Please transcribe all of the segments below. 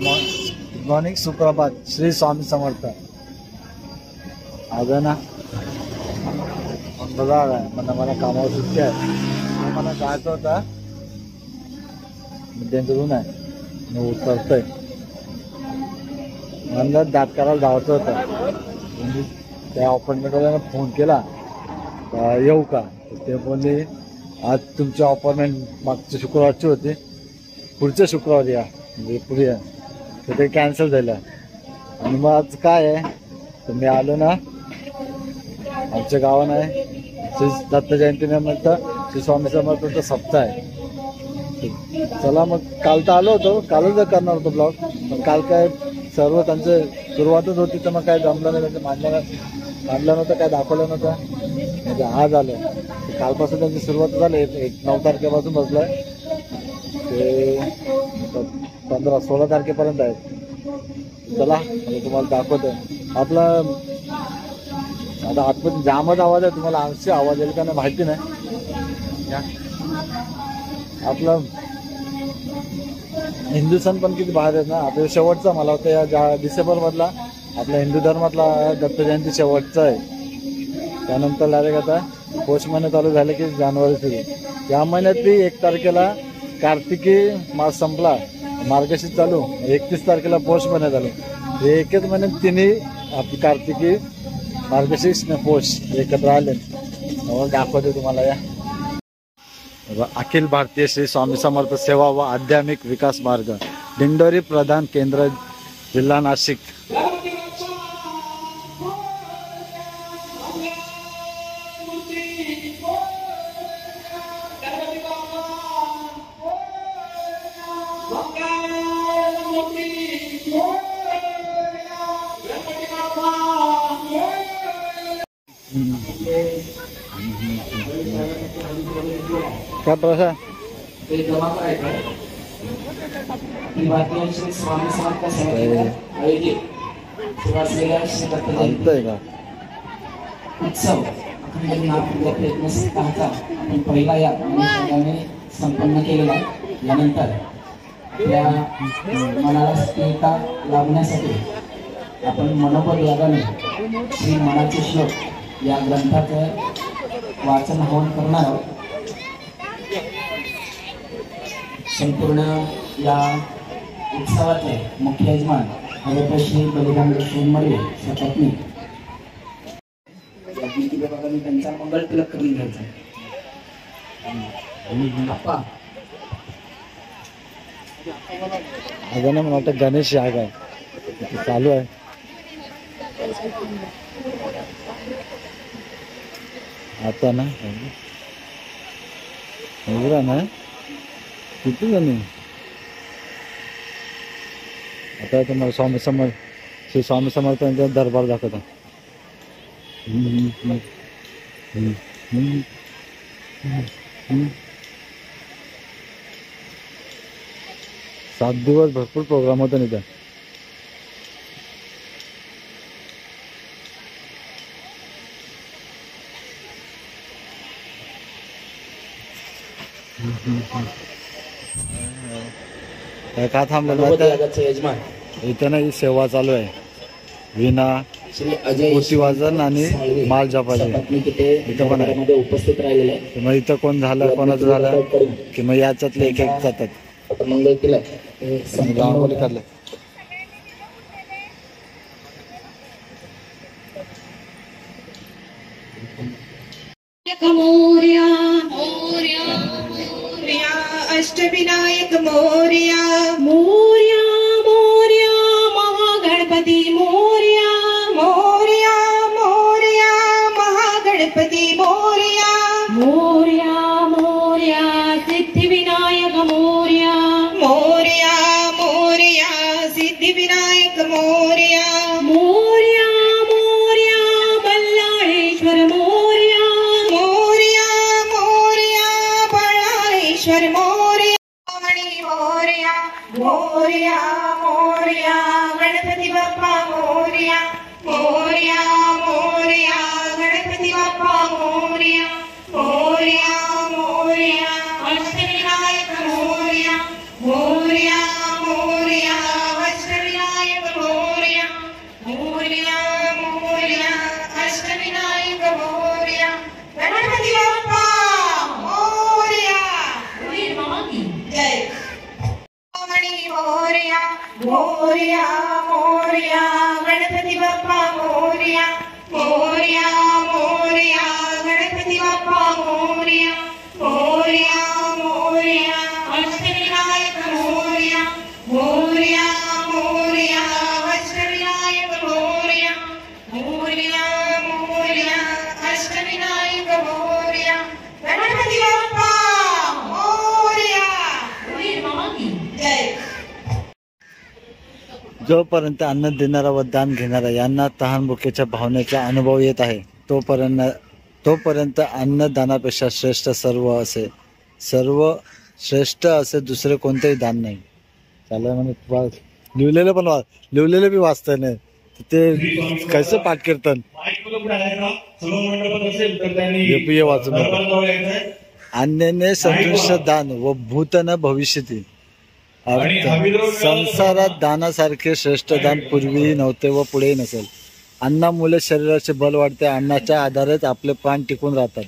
Good morning, सुप्रभात, श्री स्वामी समर्थ. आज ना बघा मला कामावर सुट्टी आहे. मला जायचं होता रून आहे मी उतरतोय मला दात करायला जायचं होतं. त्या अपॉइंटमेंटवाल्यानं फोन केला येऊ का. ते बोलले आज तुमची अपॉइंटमेंट मागच्या शुक्रवारची होती, पुढच्या शुक्रवारी या म्हणजे पुढे या. तर ते कॅन्सल झालं. आणि मग आज काय आहे तर मी आलो ना आमच्या गावानं आहे श्री दत्त जयंतीनिमित्त श्री स्वामी समर्थांचा सप्ताह आहे. चला मग काल तर आलो होतो, कालच करणार होतो ब्लॉग, पण काल काय सर्व त्यांचं सुरुवातच होती तर मग काय जमलं नाही, त्यांचं मांडलं नव्हतं, काय दाखवलं नव्हतं. म्हणजे आज आलं कालपासून त्यांची सुरुवात झाली. 9 तारखेपासून बसलाय ते 15-16 तारखेपर्यंत आहे. चला आता तुम्हाला दाखवतोय. आपला आता आतमध्ये जामच आवाज आहे, तुम्हाला आमची आवाज येईल का नाही माहिती नाही. आपलं हिंदू सण पण किती बाहेर आहेत ना. आता शेवटचा मला वाटतं या डिसेंबर मधला आपल्या हिंदू धर्मातला दत्त जयंती शेवटचा आहे. त्यानंतर डायरेक्ट आता पौष महिने चालू झाले की जानेवारी सुरू. या महिन्यातली 1 तारखेला कार्तिकी मास संपला, मार्गशीर्ष चालू, 31 तारखेला पौष महिना चालू. हे एकच महिन्यात तिन्ही आपली कार्तिकी मार्गशीर्ष ने पौष एकत्र आले. दाखवते तुम्हाला या अखिल भारतीय श्री स्वामी समर्थ सेवा व आध्यात्मिक विकास मार्ग दिंडोरी प्रधान केंद्र जिल्हा नाशिक. क्या प्रसाद आणतोय का उत्सव आपण पहिला या संपन्न केलेला आहे. यानंतर आपल्या मनाला स्थिरता लाभण्यासाठी आपण मनोबल यागाने श्री मनाचे श्लोक या ग्रंथाचं वाचन हवन करणार आहोत. संपूर्ण या उत्सवाचे मुख्य यजमान हरिप्रश्री बलिदान सोनमडे सपत्नी त्यांचा मंगल तिलक करून घ्यायचा. अगं ना मला वाटतं गणेश याग आहे चालू आहे. आता ना ना किती जण आता तुम्हाला स्वामी समर्थ श्री स्वामी समर्थांचा दरबार दाखवता. 7 दिवस भरपूर प्रोग्राम होता इथं. का थांबलेलं यजमान इथं नाही सेवा चालू आहे. विना पोती वाजन आणि माल जपाचे इथं पण आहे. उपस्थित राहिलेले आहे. मग इथं कोण झालं कोणाचं झालं की मग याच्यातले एक जातात. मंगल तिलक रांगोळी काढलं. मोरया मोरया मोरया अष्टविनायक मोरया मोरया मोरया महागणपती मोरया मोरया मोरया महागणपती मोरया मोरया मोरया सिद्धिविनायक मोरया मोरया मोरया सिद्धिविनायक मोरया मोरया मोरया बल्लाळेश्वर मोरया मोरया मोरया बल्लाळेश्वर मोरया मोरया मोरया मोरया गणपती बाप्पा मोरया मोरया मोरया गणपती बाप्पा मोरया मोरया मोरया अष्टविनायक मोरया मोरया मोरया मोरया मोरया गणपती बाप्पा मोरया मोरया मोरया गणपती बाप्पा मोरया मोरया मोरया अष्टविनायक मोरया मोरया मोरया अष्टविनायक मोरया मोरया मोरया अष्टविनायक मोरया गणपती बाप्पा मोरया जय. जोपर्यंत अन्न देणारा व दान घेणारा यांना तहानभुकेच्या भावनेचा अनुभव येत आहे तोपर्यंत अन्नदानापेक्षा श्रेष्ठ असे दुसरे कोणतेही दान नाही. चालेल म्हणजे लिहिलेलं बी वाचता नाही ते कसं पाठ कीर्तन वाचून अन्याने सदृश दान व भूतन भविष्यती. संसारात दानासारखे श्रेष्ठ दान पूर्वीही नव्हते व पुढेही नसेल. अन्नामुळे शरीराचे बल वाढते. अन्नाच्या आधारेच आपले प्राण टिकून राहतात.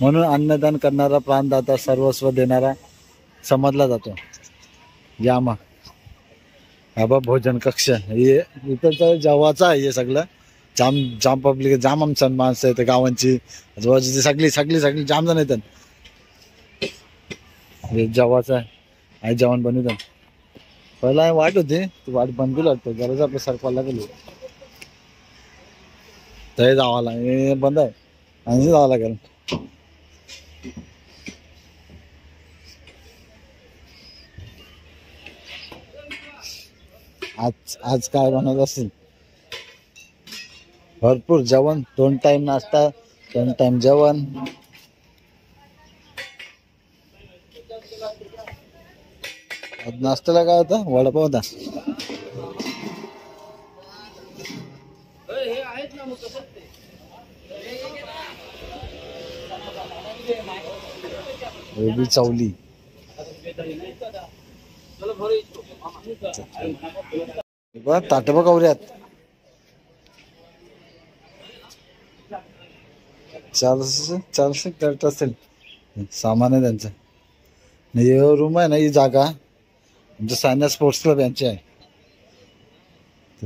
म्हणून अन्नदान करणारा प्राणदाता सर्वस्व देणारा समजला जातो. यामा बाबा भोजन कक्ष हे इथं जेवाचं आहे. हे सगळं जाम पब्लिक जाम आमचं माणसं येतं गावांची आजूबाजूची सगळी जाम जण येतात. हे जेवाचं आहे जेवण बनवतात. पहिला वाट होती ती वाट बंद लागतो गरज आपल्या सरकारला गेली तर जावाला हे बंद आहे आणि जावं लागेल. आज काय बनवत असेल भरपूर जेवण. 2 टाइम नाश्ता 2 टाइम जेवण. नाश्त्याला काय होता वडापाव होता. चावली ताट बघ कवऱ्यात. चालसे करत असेल सामान आहे त्यांचं. हे रूम आहे ना ही जागा आमच्या सायना स्पोर्ट्स क्लब यांची आहे.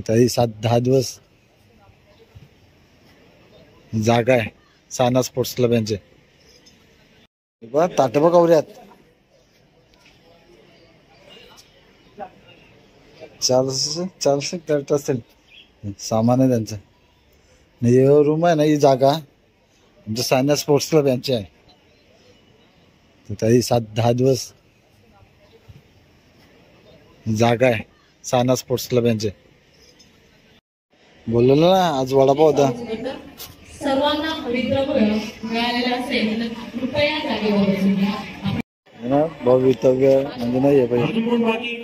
तरी 7-10 दिवस जागा आहे सायना स्पोर्ट्स क्लब यांचे. ताट बघ कवऱ्यात. चालसे करत असेल सामान आहे त्यांचं. हे रूम आहे ना ही जागा आमच्या सायना स्पोर्ट्स क्लब यांची आहे. तरी 7-10 दिवस जागा आहे सायना स्पोर्ट्स क्लब यांचे. बोललेलं ना आज वडापाव होता. सर्वांना पवित्र मिळालेला असेल तर कृपया जागेवर बसून घ्या. भवितव्य म्हणजे नाहीये पाहिजे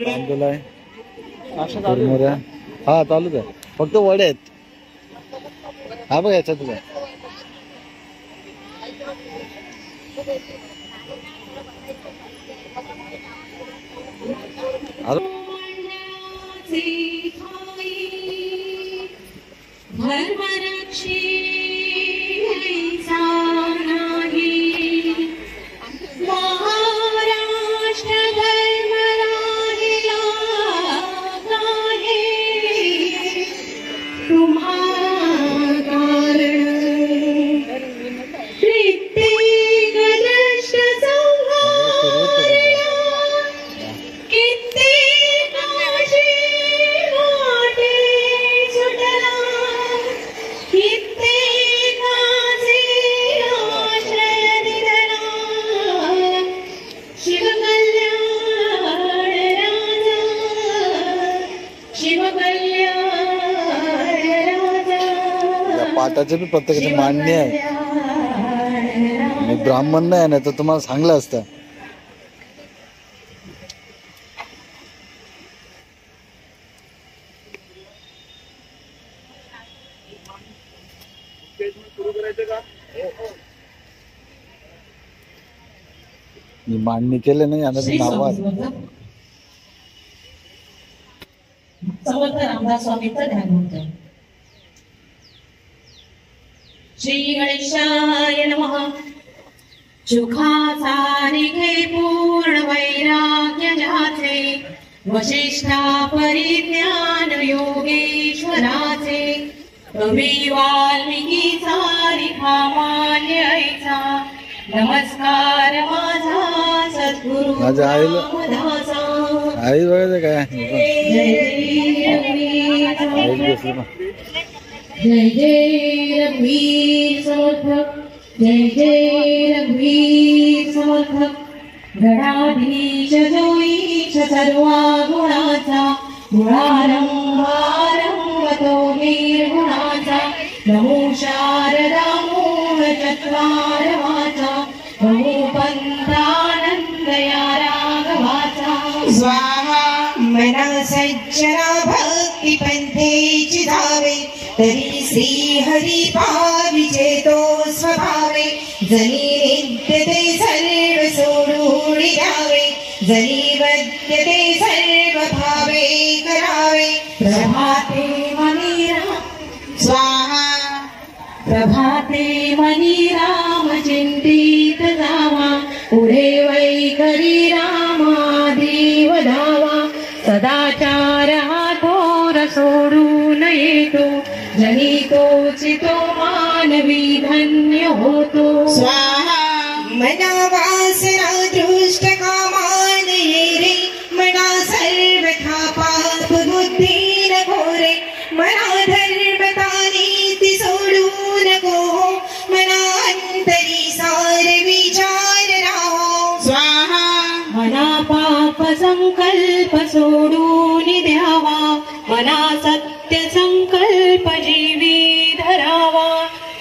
तांदूळ आहे कुरमुऱ्या हा चालूच आहे. फक्त वडे आहेत. हा बघ याच्यात तुझा पाटाचे बी प्रत्येकाचे मान्य आहे. ब्राह्मण नाही ना तर तुम्हाला सांगलं असतं. मान्य केले नाही आता नाव समर्थ रामदास स्वामींचं ध्यान होतं. श्री गणेशाय नमः. सुखाचा निघे पूर्ण वैराग्य ज्याचे वशिष्ठा परिज्ञान योगेश्वराचे कवी वाल्मिकीचा लिखा मान्य ऐचा नमस्कार माझा सद्गुरु माझ्या आईला रामदासा आई बघायचं काय जय जय रघुवीर एक दिवस ना. जय जय रघुवीर समर्थक जय जय रघुवीर समर्थक गणाधीश जोईश सर्वा गुणाचा गुणारंभारंभ तो निर्गुणाचा नमो शारदा मूळ चत्वार वाचा नमो पंथानंद या राघवाचा स्वाहा मना सज्जना भक्ती पंथेची धावे तरी श्री हरी पाविचे तो स्वभावे जनी नित्य ते सर्व सोडून द्यावे जनी वद्य ते सर्व भावे करावे प्रभाते मनीरा स्वाहा प्रभाते मनी राम चिंतित जावा पुढे वैखरी रामादेव धावा सदाचार हा थोर सोडून येतो जनी तोचितो मानवी धन्य होतो स्वाहा मना वासना दृष्ट कामान ये रे मना सर्वथा पाप बुद्धी न घोरे मना धर्मता नीती सोडू नको मना अंतरी सार विचार राहो स्वाहा मना पाप संकल्प सोडून द्यावा मना सत्य संकल्प जीवी धरावा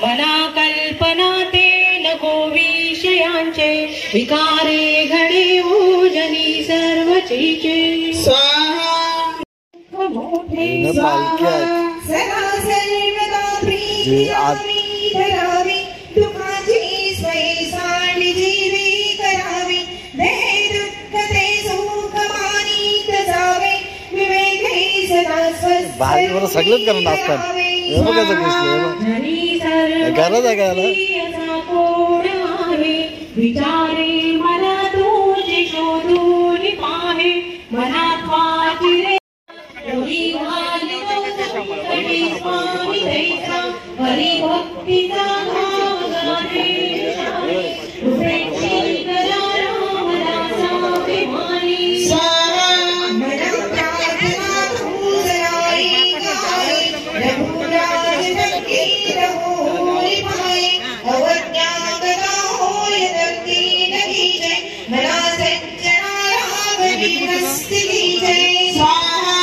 मना कल्पना ते नको विषयांचे विकारे घडे ओजनी सर्व चीचे स्वाहा हिनं पालखी आहे सदा सर्वदा जे आज प्रिय धरावी दुःखाची स्वय सांडी जीवी करावी देह दुःख ते सुख मानित जावे विवेके सदा स्वस्थ बाजूवर सगळेच करून असतात हे बघायचं कृष्ण जनी सर्व गरज आहे का याला? असा कोण आहे विचारे मला तुझे शोधून पाहे मनात वाचिरे हरी भक्तीचा भाव गाणे हृदयाची कला रामदासा विमानी स्वाहा मना प्रार्थना तुझराई गाए रघुराज नक्की रघुरी पाए अवज्ञा गदा होय नक्की नही जय मना सज्जना राघवी मस्ती जय स्वाहा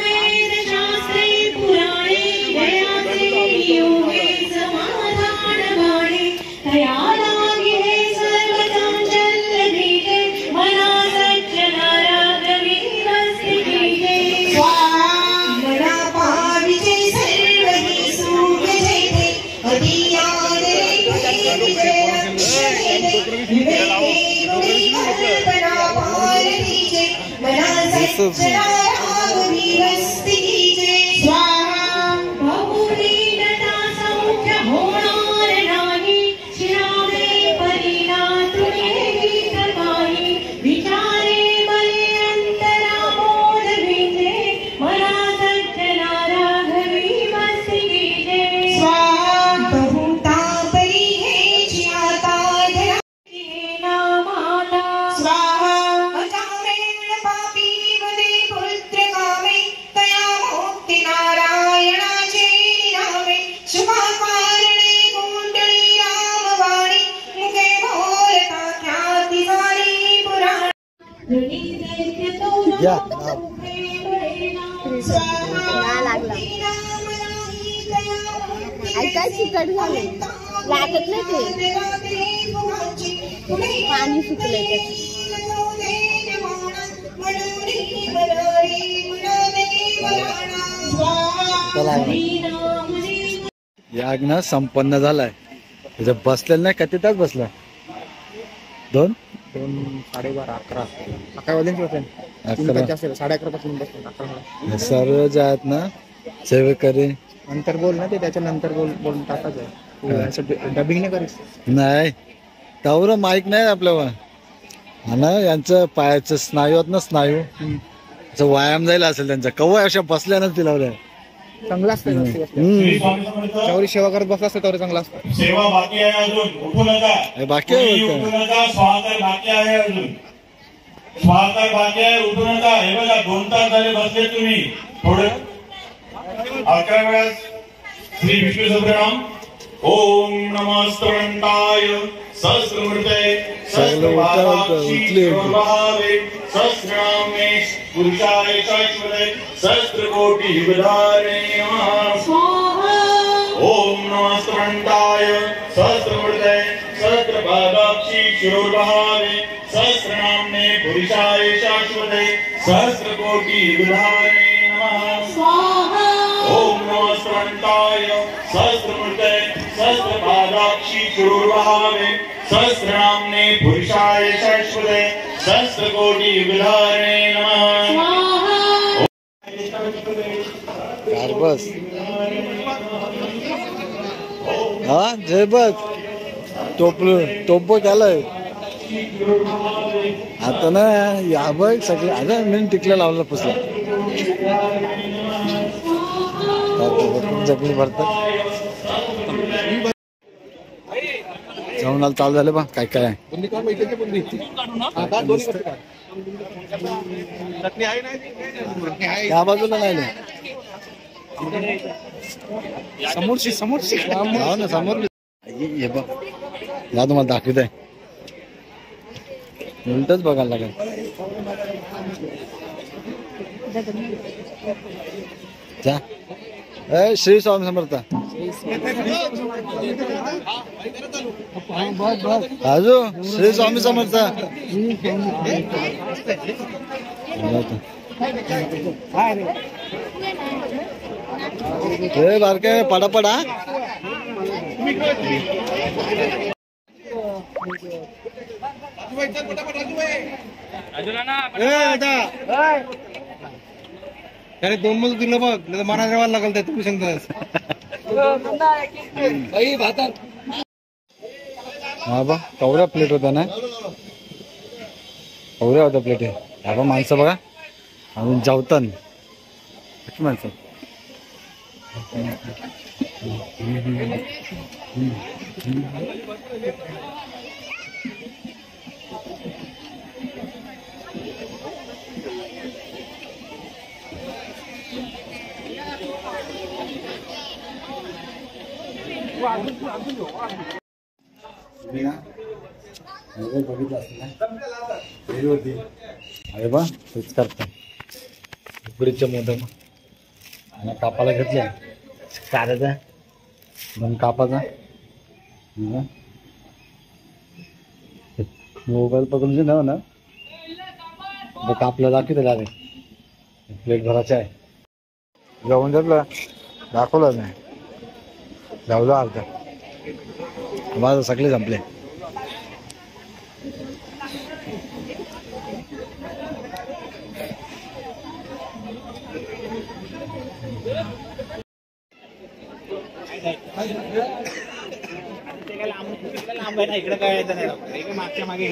वेद शास्त्रे पुराणे जयाचे योगे समाधान गाणे तया लागे हे सर्व चांचल्य बीजे मना सज्जना राघवी मस्ती बीजे स्वाहा मना पाविचे सर्व ही सुख जयते अधियाने विजय लक्ष्य विवेके गुणी कल्पना भारती जय मना सज्जना राघवी मस्ती जय स्वाहा बहुनी नटा सौख्य होणार नाही शिरावे परिणा तुझे गीत काही विचारे मले अंतरा मोद बीजे मना सज्जना राघवी मस्ती गीजे स्वाहा बहुता परी हे जियाता धरा नामाता स्वाहा अजामेण पापी वदे पुत्र कामे तया मुक्ती नारायणाचे नामे शुभाकारणे कुंडली रामवाणी मुखे बोलता ख्याती झाली पुराण या ऐकायची कट झाली लागत नाही ते पाणी सुकलंय चला याज्ञ संपन्न झालाय त्याच्या बसलेलं नाही किती तास बसला 2 2:30 11 वाजून बसेल 11 असेल 11:30 पासून बसेल 11. सर्व जे आहेत ना सेवेकरी नंतर बोल ना ते त्याच्या नंतर बोलून टाकायचं डबिंग नाही करायचं नाही तवर माईक नाही आपल्यावर आणि यांचं पायाचं स्नायू आहेत ना स्नायू असं व्यायाम जायला असेल त्यांचा कव्वा अशा बसल्यानंच ती लावल्या चांगला असतं त्यावेळी सेवा करत बसला असतं त्यावर चांगला असतं. सेवा बाकी आहे अजून, उठू नका. बाकी आहे कोणी बोलतोय. उठू नका. स्वागत बाकी आहे अजून, स्वागत बाकी आहे. उठू नका. हे बघा 2 तास झाले बसले तुम्ही. थोडे 11 वेळा श्री विष्णू सहस्रनाम. ओम नमः स्तवंताय सहस्रमूर्तये सहस्रपादाक्षी शिरोभावे सहस्रनामे पुरुषाय शाश्वते सहस्रकोटि विधारे नमः. ओम नमः स्तवंताय सहस्रमूर्तये सहस्रपादाक्षी शिरोभावे सहस्रनाम्ने पुरुषाय शाश्वते सहस्रकोटि विधारे नमः. ओम नमः स्तवंताय सहस्रमूर्तये सहस्रपादाक्षी शिरोभावे सहस्रनाम्ने पुरुषाय शाश्वते सहस्रकोटि विधारे नमः. बस हा जय बस टोप केलाय आता ना या बघ सगळे आता मी टिकला लावला पुसला जगली भरतात जाऊन आलं चालू झालं बा काय काय आहे. त्या बाजूला नाही समोरची जाऊ ना समोर हे बघ या तुम्हाला दाखवत आहे उलटच बघायला लागेल. जा श्री स्वामी समर्थ राजू श्री स्वामी समर्थ बारके पडा त्याने 2 मजूर दिलं बघ नाही मना जेवायला लागल त्या तुम्ही सांगता हा बा कवऱ्या प्लेट होत्या ना कवऱ्या होत्या प्लेट ह्या बा माणसं बघा अजून जेवतान कशी माणसं बघितलं असेल होती अरे बा तेच करता उकडीच्या मोदक आणि कापाला घेतल्या काराचा 2 कापाचा मोबाईल पकडून नाव ना कापला दाखवते लागेल प्लेट भरायचं आहे जाऊन जगलं दाखवलं नाही जाऊला अर्धा माझं सगळे संपले. इकडे काय नाही मागच्या मागे